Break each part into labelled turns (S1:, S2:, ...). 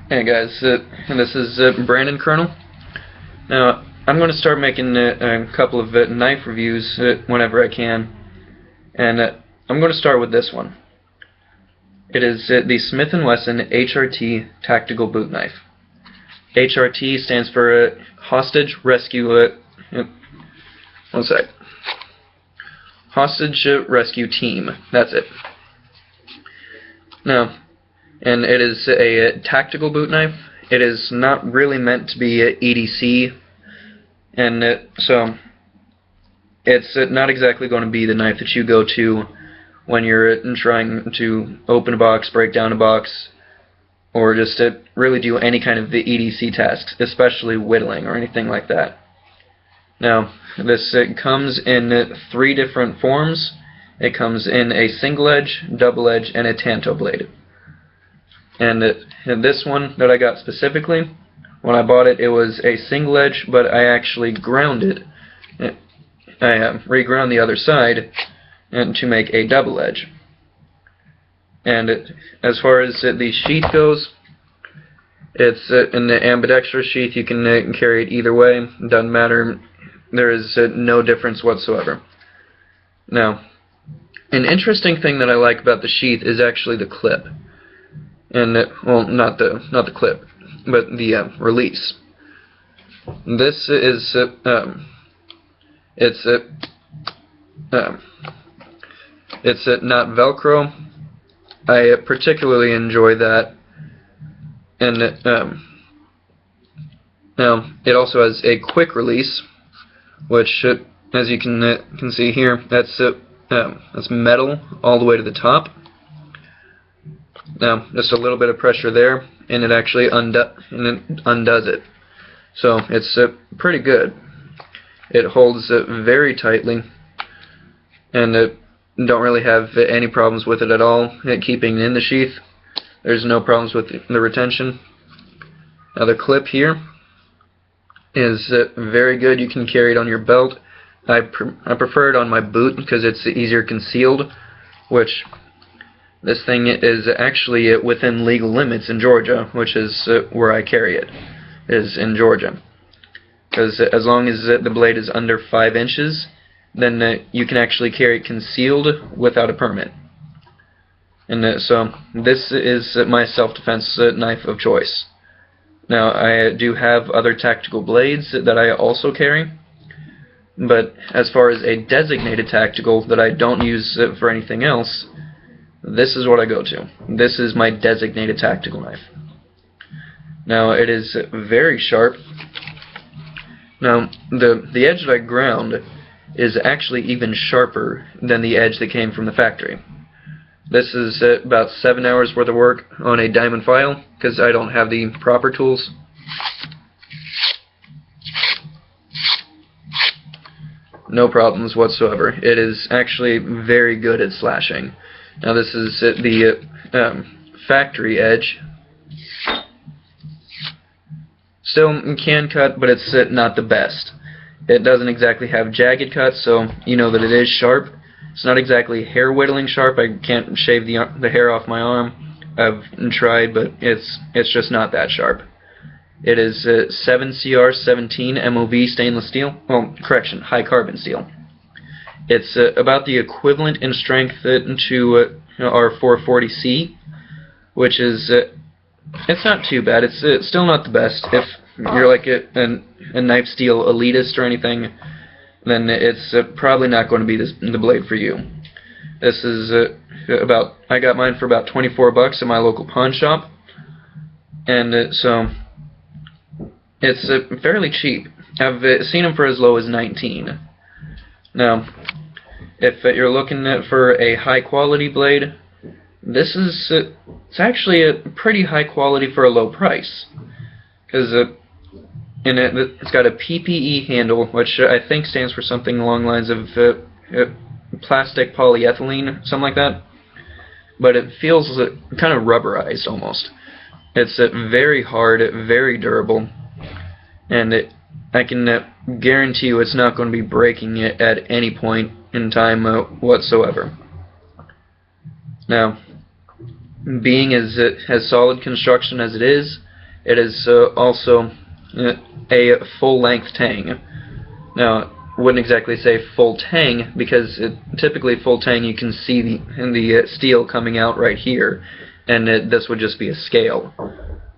S1: Hey guys, this is BrandonColonel. Now, I'm going to start making a couple of knife reviews whenever I can, and I'm going to start with this one. It is the Smith & Wesson HRT Tactical Boot Knife. HRT stands for Hostage Rescue. One sec. Hostage Rescue Team. That's it. Now, and it is a tactical boot knife. It is not really meant to be EDC, and so it's not exactly going to be the knife that you go to when you're trying to open a box, break down a box, or just to really do any kind of the EDC tasks, especially whittling or anything like that. Now, this comes in 3 different forms. It comes in a single edge, double edge, and a tanto blade. And this one that I got specifically, when I bought it, it was a single edge, but I actually ground it. I reground the other side and to make a double edge. And as far as the sheath goes, it's an ambidextrous sheath. You can carry it either way. Doesn't matter. There is no difference whatsoever. Now, an interesting thing that I like about the sheath is actually the clip. And well, not the clip, but the release. This is it's not Velcro. I particularly enjoy that, and now it also has a quick release, which, as you can see here, that's metal all the way to the top. Now, just a little bit of pressure there, and it actually undoes it. So it's pretty good. It holds very tightly, and don't really have any problems with it at all. Keeping it in the sheath, there's no problems with the retention. Now the clip here is very good. You can carry it on your belt. I prefer it on my boot because it's easier concealed, which this thing is actually within legal limits in Georgia, which is where I carry it, is in Georgia. Because as long as the blade is under 5 inches, then you can actually carry it concealed without a permit. And so this is my self-defense knife of choice. Now, I do have other tactical blades that I also carry, but as far as a designated tactical that I don't use for anything else, this is what I go to. This is my designated tactical knife. Now, it is very sharp. Now, the edge that I ground is actually even sharper than the edge that came from the factory. This is about 7 hours worth of work on a diamond file, because I don't have the proper tools. No problems whatsoever. It is actually very good at slashing. Now this is the factory edge. Still can cut, but it's not the best. It doesn't exactly have jagged cuts, so you know that it is sharp. It's not exactly hair whittling sharp. I can't shave the hair off my arm. I've tried, but it's just not that sharp. It is 7CR17 MOV stainless steel. Well, correction, high carbon steel. It's about the equivalent in strength to our 440C, which is it's not too bad. It's still not the best. If you're like a knife steel elitist or anything, then it's probably not going to be the blade for you. This is I got mine for about $24 at my local pawn shop, and so it's fairly cheap. I've seen them for as low as $19. Now, if you're looking for a high quality blade, this is it's actually a pretty high quality for a low price, because it's got a PPE handle, which I think stands for something along the lines of plastic polyethylene, something like that. But it feels kind of rubberized almost. It's very hard, very durable, and I can guarantee you it's not going to be breaking it at any point in time whatsoever. Now, being as solid construction as it is, it is also a full-length tang. Now, I wouldn't exactly say full tang, because typically full tang you can see the steel coming out right here, and this would just be a scale.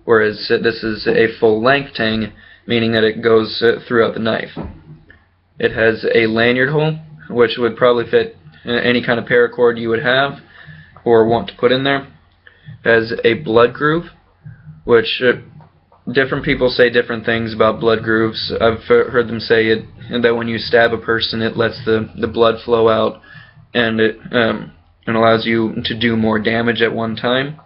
S1: Whereas this is a full-length tang, meaning that it goes throughout the knife. It has a lanyard hole, which would probably fit any kind of paracord you would have or want to put in there. It has a blood groove, which different people say different things about blood grooves. I've heard them say that when you stab a person, it lets the blood flow out, and it allows you to do more damage at one time.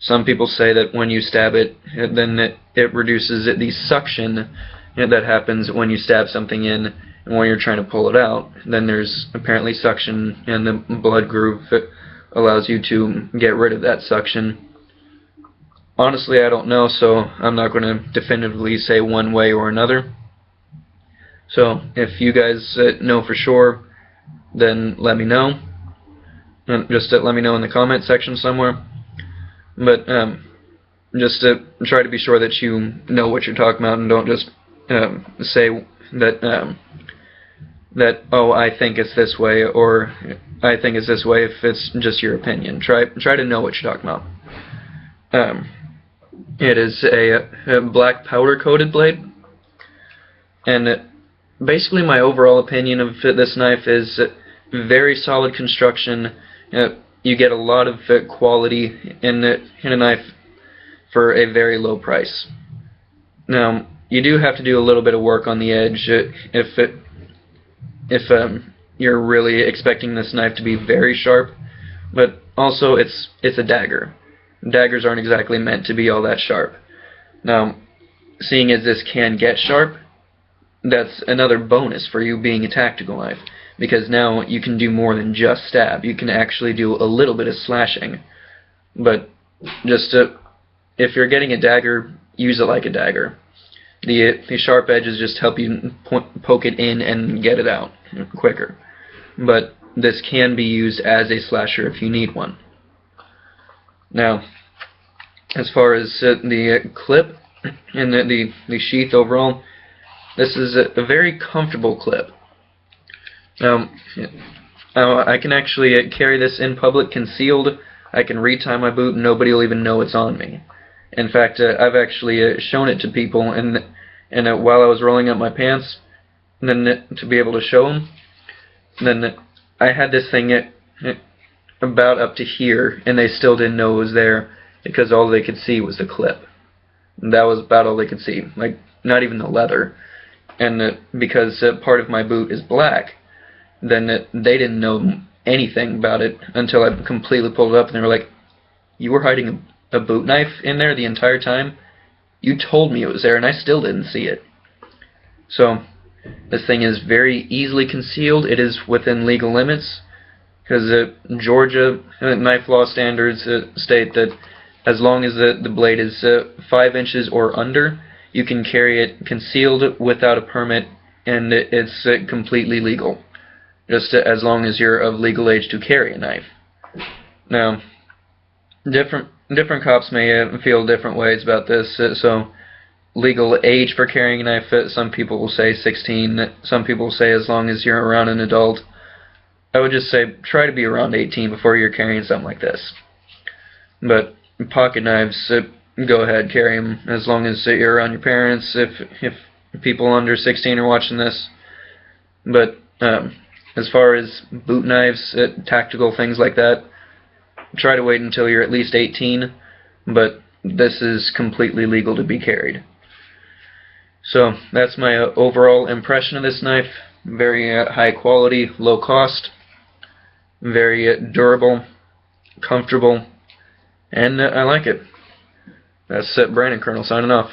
S1: Some people say that when you stab it, then it reduces the suction that happens when you stab something in, and when you're trying to pull it out, then there's apparently suction in the blood groove that allows you to get rid of that suction. Honestly, I don't know, so I'm not going to definitively say one way or another. So if you guys know for sure, then let me know. Just let me know in the comment section somewhere. But just try to be sure that you know what you're talking about, and don't just say that oh, I think it's this way, or I think it's this way if it's just your opinion. Try to know what you're talking about. It is a black powder coated blade, and basically my overall opinion of this knife is very solid construction. You get a lot of quality in a knife for a very low price. Now, you do have to do a little bit of work on the edge if you're really expecting this knife to be very sharp, but also it's a dagger. Daggers aren't exactly meant to be all that sharp. Now, seeing as this can get sharp, that's another bonus for you being a tactical knife, because now you can do more than just stab. You can actually do a little bit of slashing. But just if you're getting a dagger, use it like a dagger. The sharp edges just help you poke it in and get it out quicker. But this can be used as a slasher if you need one. Now, as far as the clip and the sheath overall, this is a very comfortable clip. Now, I can actually carry this in public concealed. I can retie my boot and nobody will even know it's on me. In fact, I've actually shown it to people, and while I was rolling up my pants, and then to be able to show them, then I had this thing about up to here, and they still didn't know it was there because all they could see was the clip. And that was about all they could see, like not even the leather. And because part of my boot is black, then they didn't know anything about it until I completely pulled it up, and they were like, "You were hiding a boot knife in there the entire time? You told me it was there, and I still didn't see it." So this thing is very easily concealed. It is within legal limits, because Georgia knife law standards state that as long as the blade is 5 inches or under, you can carry it concealed without a permit, and it's completely legal, just as long as you're of legal age to carry a knife. Now, different cops may feel different ways about this. So legal age for carrying a knife, some people will say 16, some people will say as long as you're around an adult. I would just say try to be around 18 before you're carrying something like this. But pocket knives, go ahead, carry them as long as you're around your parents, if people under 16 are watching this. But as far as boot knives, tactical things like that, try to wait until you're at least 18, but this is completely legal to be carried. So that's my overall impression of this knife. Very high quality, low cost, very durable, comfortable, and I like it. That's BrandonColonel signing off.